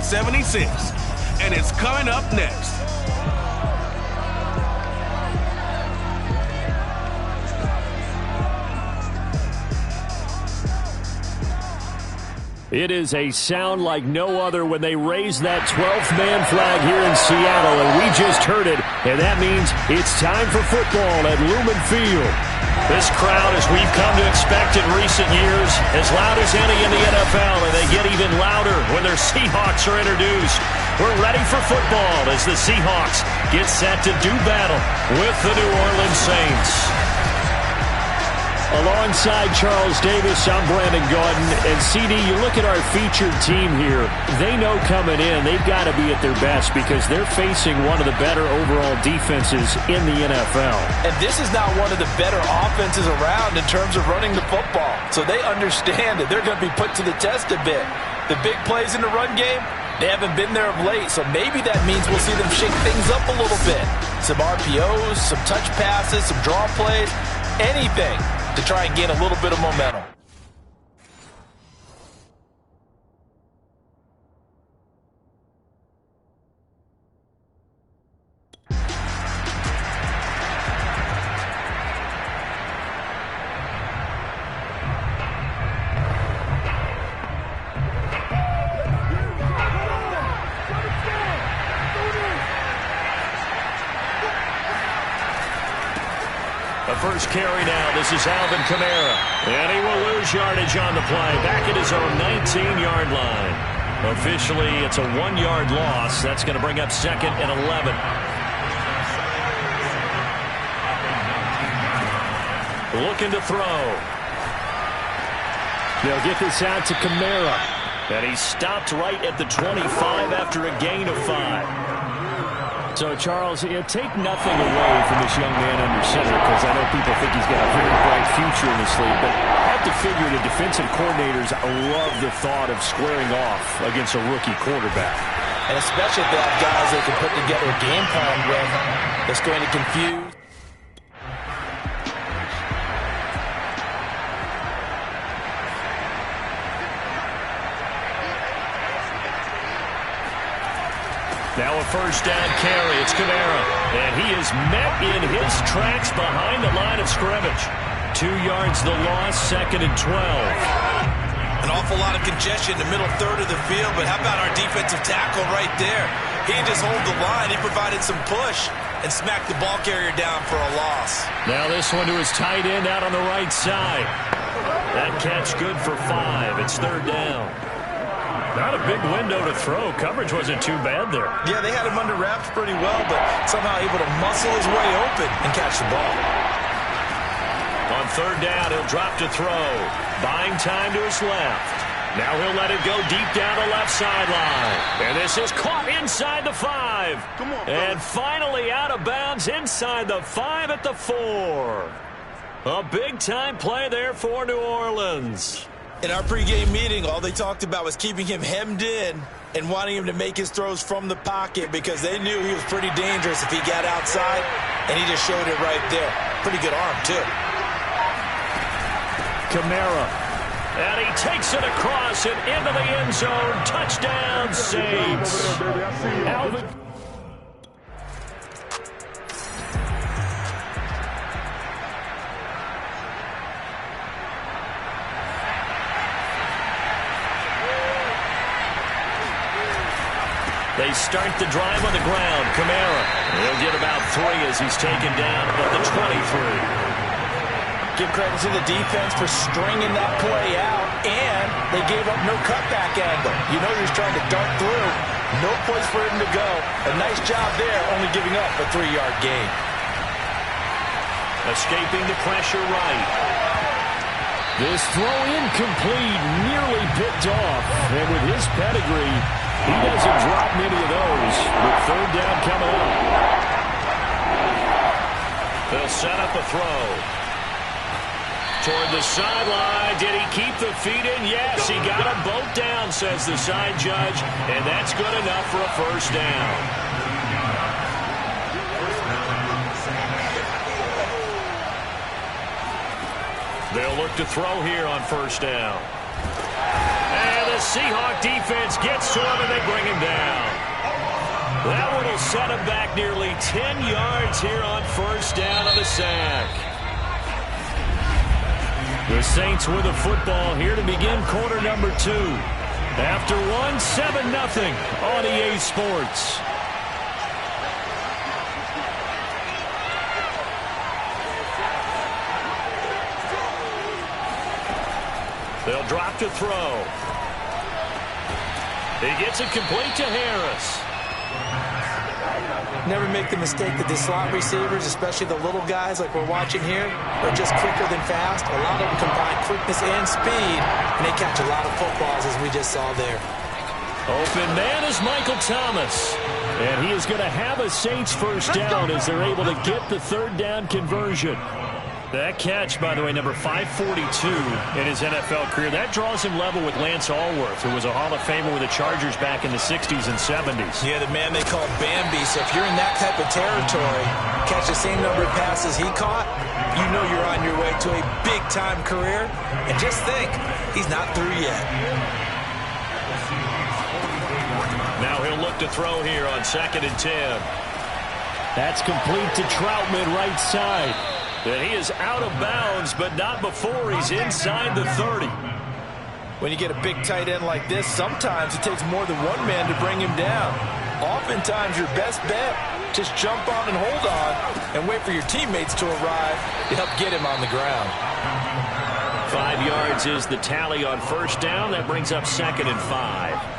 1976. And it's coming up next. It is a sound like no other when they raise that 12th man flag here in Seattle, and we just heard it, and that means it's time for football at Lumen Field. This crowd, as we've come to expect in recent years, as loud as any in the NFL, and they get even louder when their Seahawks are introduced. We're ready for football as the Seahawks get set to do battle with the New Orleans Saints. Alongside Charles Davis, I'm Brandon Gaudin. And CD, you look at our featured team here. They know coming in they've got to be at their best because they're facing one of the better overall defenses in the NFL. And this is now one of the better offenses around in terms of running the football. So they understand that they're going to be put to the test a bit. The big plays in the run game, they haven't been there of late. So maybe that means we'll see them shake things up a little bit. Some RPOs, some touch passes, some draw plays, anything to try and gain a little bit of momentum. The first carry now. This is Alvin Kamara. And he will lose yardage on the play. Back at his own 19-yard line. Officially, it's a 1-yard loss. That's going to bring up second and 11. Looking to throw. They'll get this out to Kamara. And he stopped right at the 25 after a gain of 5. So, Charles, take nothing away from this young man under center because I know people think he's got a very bright future in this league, but I have to figure the defensive coordinators love the thought of squaring off against a rookie quarterback. And especially if they have guys they can put together a game plan with that's going to confuse. Now a first down carry. It's Kamara. And he is met in his tracks behind the line of scrimmage. 2 yards the loss, second and 12. An awful lot of congestion in the middle third of the field, but how about our defensive tackle right there? He didn't just hold the line. He provided some push and smacked the ball carrier down for a loss. Now this one to his tight end out on the right side. That catch good for 5. It's third down. Not a big window to throw. Coverage wasn't too bad there. Yeah, they had him under wraps pretty well, but somehow able to muscle his way open and catch the ball. On third down, he'll drop to throw. Buying time to his left. Now he'll let it go deep down the left sideline. And this is caught inside the 5. Come on, and finally out of bounds inside the 5 at the 4. A big-time play there for New Orleans. In our pregame meeting, all they talked about was keeping him hemmed in and wanting him to make his throws from the pocket because they knew he was pretty dangerous if he got outside, and he just showed it right there. Pretty good arm, too. Kamara. And he takes it across and into the end zone. Touchdown, Saints. Alvin. They start the drive on the ground. Kamara. He'll get about 3 as he's taken down at the 23. Give credit to the defense for stringing that play out, and they gave up no cutback angle. You know he was trying to dart through. No place for him to go. A nice job there, only giving up a 3-yard gain. Escaping the pressure right. This throw incomplete, nearly picked off. And with his pedigree, he doesn't drop many of those with third down coming up. They'll set up a throw. Toward the sideline. Did he keep the feet in? Yes, he got them both down, says the side judge. And that's good enough for a first down. They'll look to throw here on first down. And the Seahawk defense gets to him, and they bring him down. That one will set him back nearly 10 yards here on first down on the sack. The Saints with the football here to begin quarter number 2. After one, 7-0 on EA Sports. They'll drop to throw. He gets it complete to Harris. Never make the mistake that the slot receivers, especially the little guys like we're watching here, are just quicker than fast. A lot of them combine quickness and speed, and they catch a lot of footballs, as we just saw there. Open man is Michael Thomas. And he is going to have a Saints first down as they're able to get the third down conversion. That catch, by the way, number 542 in his NFL career. That draws him level with Lance Allworth, who was a Hall of Famer with the Chargers back in the 60s and 70s. Yeah, the man they call Bambi. So if you're in that type of territory, catch the same number of passes he caught, you know you're on your way to a big-time career. And just think, he's not through yet. Now he'll look to throw here on 2nd and 10. That's complete to Troutman, right side. And he is out of bounds, but not before he's inside the 30. When you get a big tight end like this, sometimes it takes more than one man to bring him down. Oftentimes, your best bet, just jump on and hold on and wait for your teammates to arrive to help get him on the ground. 5 yards is the tally on first down. That brings up 2nd and 5.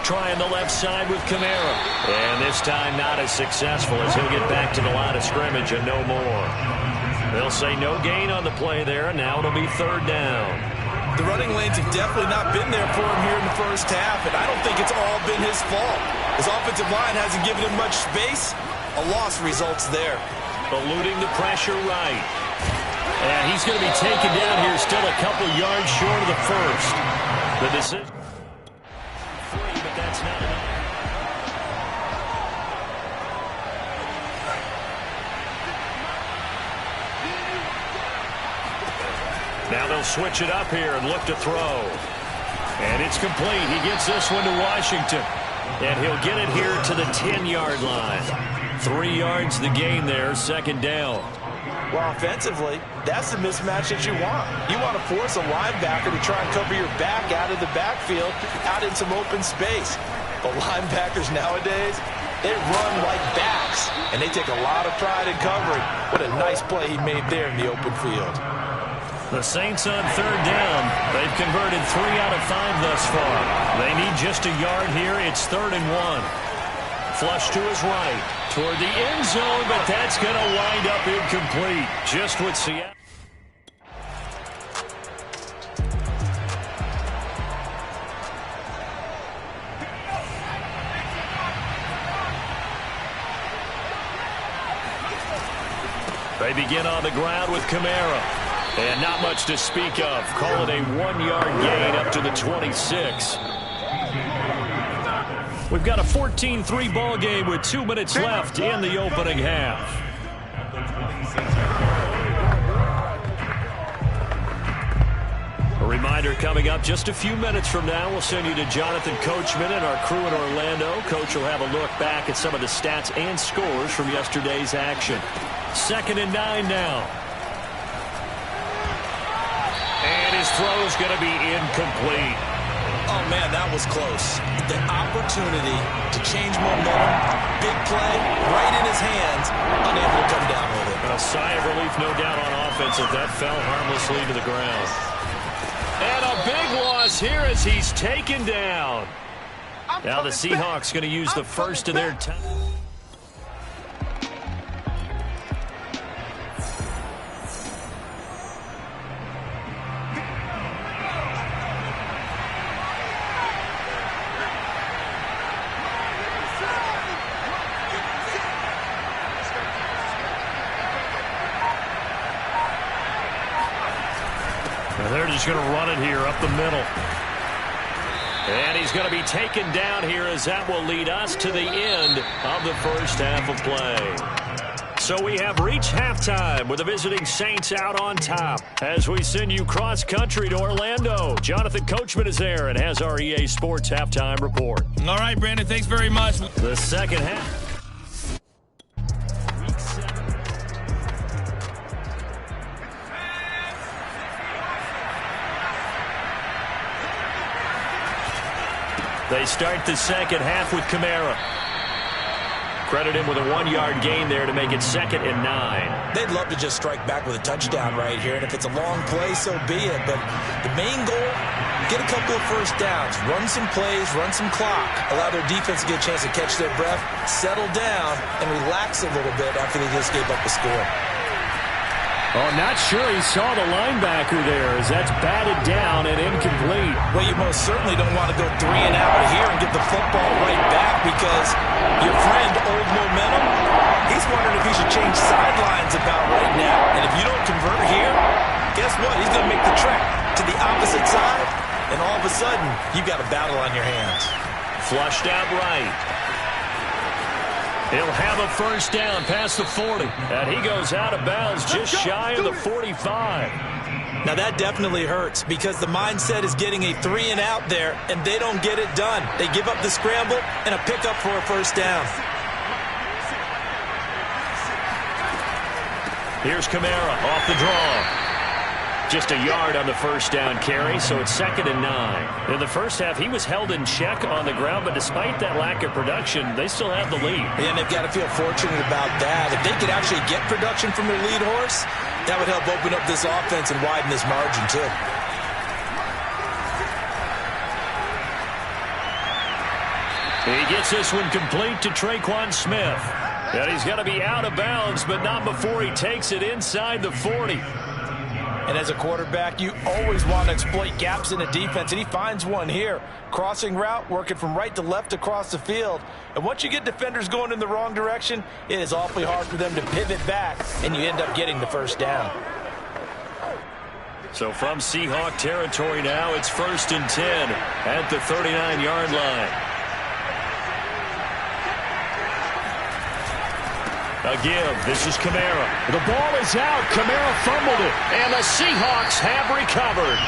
Trying the left side with Kamara. And this time not as successful as he'll get back to the line of scrimmage and no more. They'll say no gain on the play there, and now it'll be third down. The running lanes have definitely not been there for him here in the first half, and I don't think it's all been his fault. His offensive line hasn't given him much space. A loss results there. Eluding the pressure right. And he's going to be taken down here still a couple yards short of the first. The decision. That's not enough. Now they'll switch it up here and look to throw. And it's complete. He gets this one to Washington. And he'll get it here to the 10-yard line. 3 yards the gain there, second down. Well, offensively, that's the mismatch that you want. You want to force a linebacker to try and cover your back out of the backfield, out in some open space. But linebackers nowadays, they run like backs, and they take a lot of pride in covering. What a nice play he made there in the open field. The Saints on third down. They've converted 3 out of 5 thus far. They need just a yard here. It's 3rd and 1. Flush to his right toward the end zone, but that's going to wind up incomplete. Just what Seattle. They begin on the ground with Kamara. And not much to speak of. Call it a 1-yard gain up to the 26. We've got a 14-3 ball game with 2 minutes left in the opening half. A reminder coming up just a few minutes from now, we'll send you to Jonathan Coachman and our crew in Orlando. Coach will have a look back at some of the stats and scores from yesterday's action. 2nd and 9 now. And his throw is going to be incomplete. Oh, man, that was close. The opportunity to change momentum, big play, right in his hands, unable to come down with it. A sigh of relief, no doubt, on offense if that fell harmlessly to the ground. And a big loss here as he's taken down. Now the Seahawks going to use the first of their time. They're just going to run it here up the middle. And he's going to be taken down here as that will lead us to the end of the first half of play. So we have reached halftime with the visiting Saints out on top. As we send you cross-country to Orlando, Jonathan Coachman is there and has our EA Sports halftime report. All right, Brandon, thanks very much. The second half. They start the second half with Kamara. Credit him with a 1-yard gain there to make it 2nd and 9. They'd love to just strike back with a touchdown right here, and if it's a long play, so be it. But the main goal, get a couple of first downs, run some plays, run some clock, allow their defense to get a chance to catch their breath, settle down, and relax a little bit after they just gave up a score. Oh, not sure he saw the linebacker there as that's batted down and incomplete. Well, you most certainly don't want to go 3 and out of here and get the football right back because your friend, Old Momentum, he's wondering if he should change sidelines about right now. And if you don't convert here, guess what? He's going to make the trek to the opposite side, and all of a sudden, you've got a battle on your hands. Flushed out right. He'll have a first down past the 40. And he goes out of bounds just shy of the 45. Now that definitely hurts because the mindset is getting a 3 and out there, and they don't get it done. They give up the scramble and a pickup for a first down. Here's Kamara off the draw. Just a yard on the first down carry, so it's 2nd and 9. In the first half, he was held in check on the ground, but despite that lack of production, they still have the lead. And they've got to feel fortunate about that. If they could actually get production from their lead horse, that would help open up this offense and widen this margin, too. He gets this one complete to Traquan Smith. And he's got to be out of bounds, but not before he takes it inside the 40. And as a quarterback, you always want to exploit gaps in the defense, and he finds one here. Crossing route, working from right to left across the field. And once you get defenders going in the wrong direction, it is awfully hard for them to pivot back, and you end up getting the first down. So from Seahawk territory now, it's 1st and 10 at the 39-yard line. A give. This is Kamara. The ball is out. Kamara fumbled it. And the Seahawks have recovered.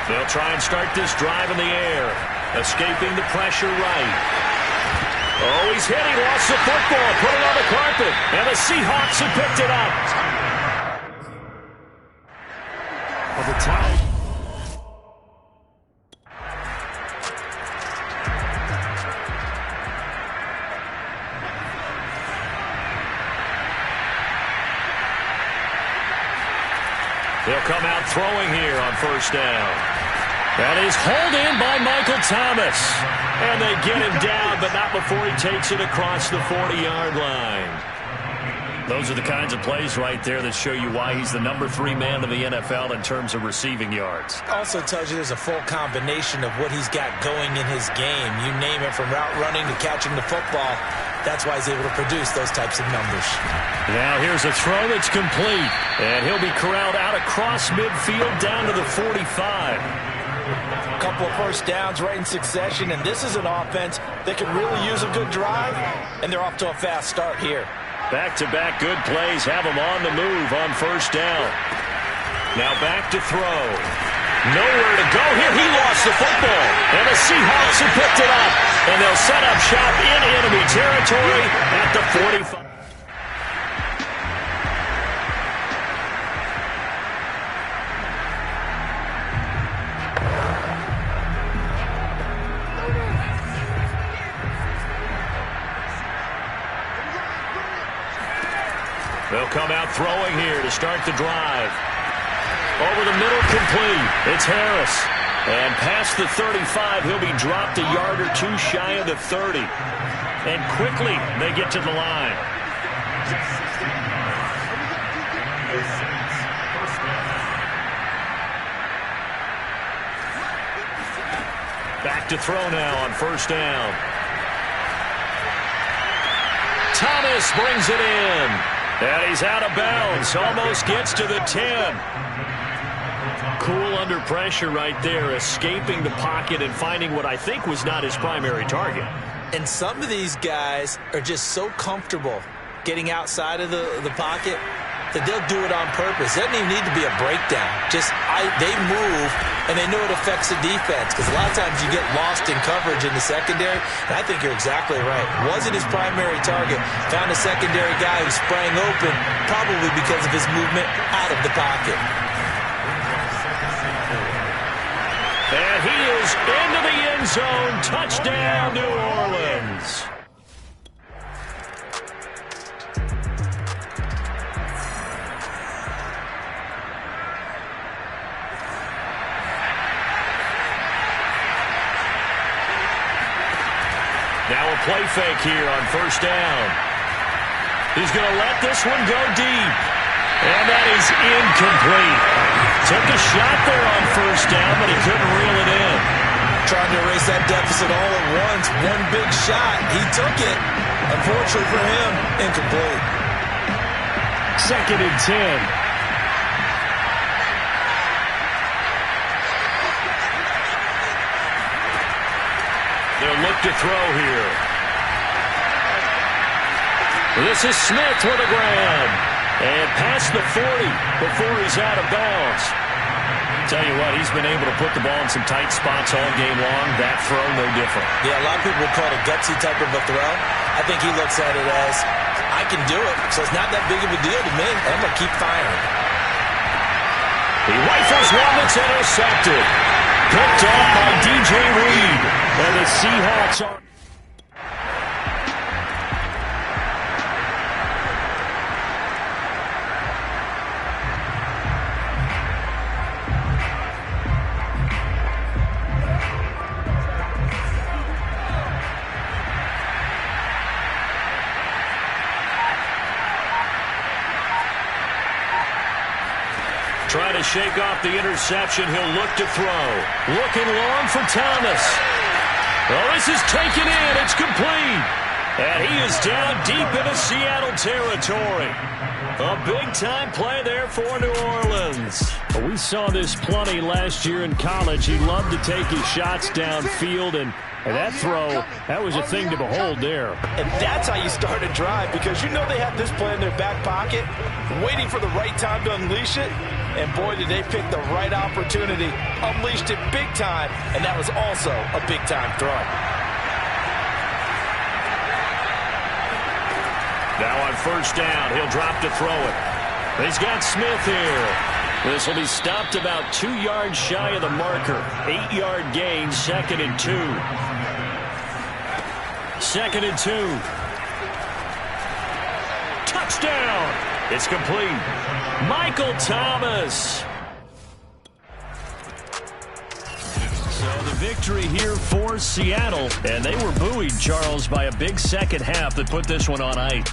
They'll try and start this drive in the air. Escaping the pressure right. Oh, he's hit. He lost the football. Put it on the carpet. And the Seahawks have picked it up. Well, the time. They'll come out throwing here on first down. That is hauled in by Michael Thomas. And they get him down, but not before he takes it across the 40-yard line. Those are the kinds of plays right there that show you why he's the number 3 man in the NFL in terms of receiving yards. Also tells you there's a full combination of what he's got going in his game. You name it, from route running to catching the football. That's why he's able to produce those types of numbers. Now here's a throw that's complete. And he'll be corralled out across midfield down to the 45. A couple of first downs right in succession, and this is an offense that can really use a good drive, and they're off to a fast start here. Back-to-back good plays have them on the move on first down. Now back to throw. Nowhere to go here. He lost the football, and the Seahawks have picked it up, and they'll set up shop in enemy territory at the 45. They'll come out throwing here to start the drive. Over the middle, complete. It's Harris. And past the 35, he'll be dropped a yard or 2 shy of the 30. And quickly, they get to the line. Back to throw now on first down. Thomas brings it in. And he's out of bounds. Almost gets to the 10. Cool under pressure right there, escaping the pocket and finding what I think was not his primary target. And some of these guys are just so comfortable getting outside of the pocket that they'll do it on purpose. It doesn't even need to be a breakdown. They move, and they know it affects the defense, because a lot of times you get lost in coverage in the secondary, and I think you're exactly right. Wasn't his primary target. Found a secondary guy who sprang open, probably because of his movement out of the pocket. And he is into the end zone. Touchdown, New Orleans. Now a play fake here on first down. He's going to let this one go deep. And that is incomplete. Took a shot there on first down, but he couldn't reel it in. Trying to erase that deficit all at once. One big shot. He took it. Unfortunately for him, incomplete. 2nd and 10. They'll look to throw here. This is Smith with a grab. And past the 40 before he's out of bounds. Tell you what, he's been able to put the ball in some tight spots all game long. That throw, no different. Yeah, a lot of people would call it a gutsy type of a throw. I think he looks at it as, I can do it, so it's not that big of a deal to me. I'm going to keep firing. He rifles one that's intercepted. Picked off by DJ Reed. And the Seahawks are... Trying to shake off the interception. He'll look to throw. Looking long for Thomas. Oh, this is taken in. It's complete. And he is down deep into Seattle territory. A big-time play there for New Orleans. We saw this plenty last year in college. He loved to take his shots downfield, and that throw, that was a thing to behold there. And that's how you start a drive, because you know they have this play in their back pocket, waiting for the right time to unleash it. And boy, did they pick the right opportunity. Unleashed it big time, and that was also a big-time throw. Now on first down, he'll drop to throw it. He's got Smith here. This will be stopped about 2 yards shy of the marker. 8-yard gain, 2nd and 2. 2nd and 2. Touchdown! It's complete. Michael Thomas. So the victory here for Seattle. And they were buoyed, Charles, by a big second half that put this one on ice.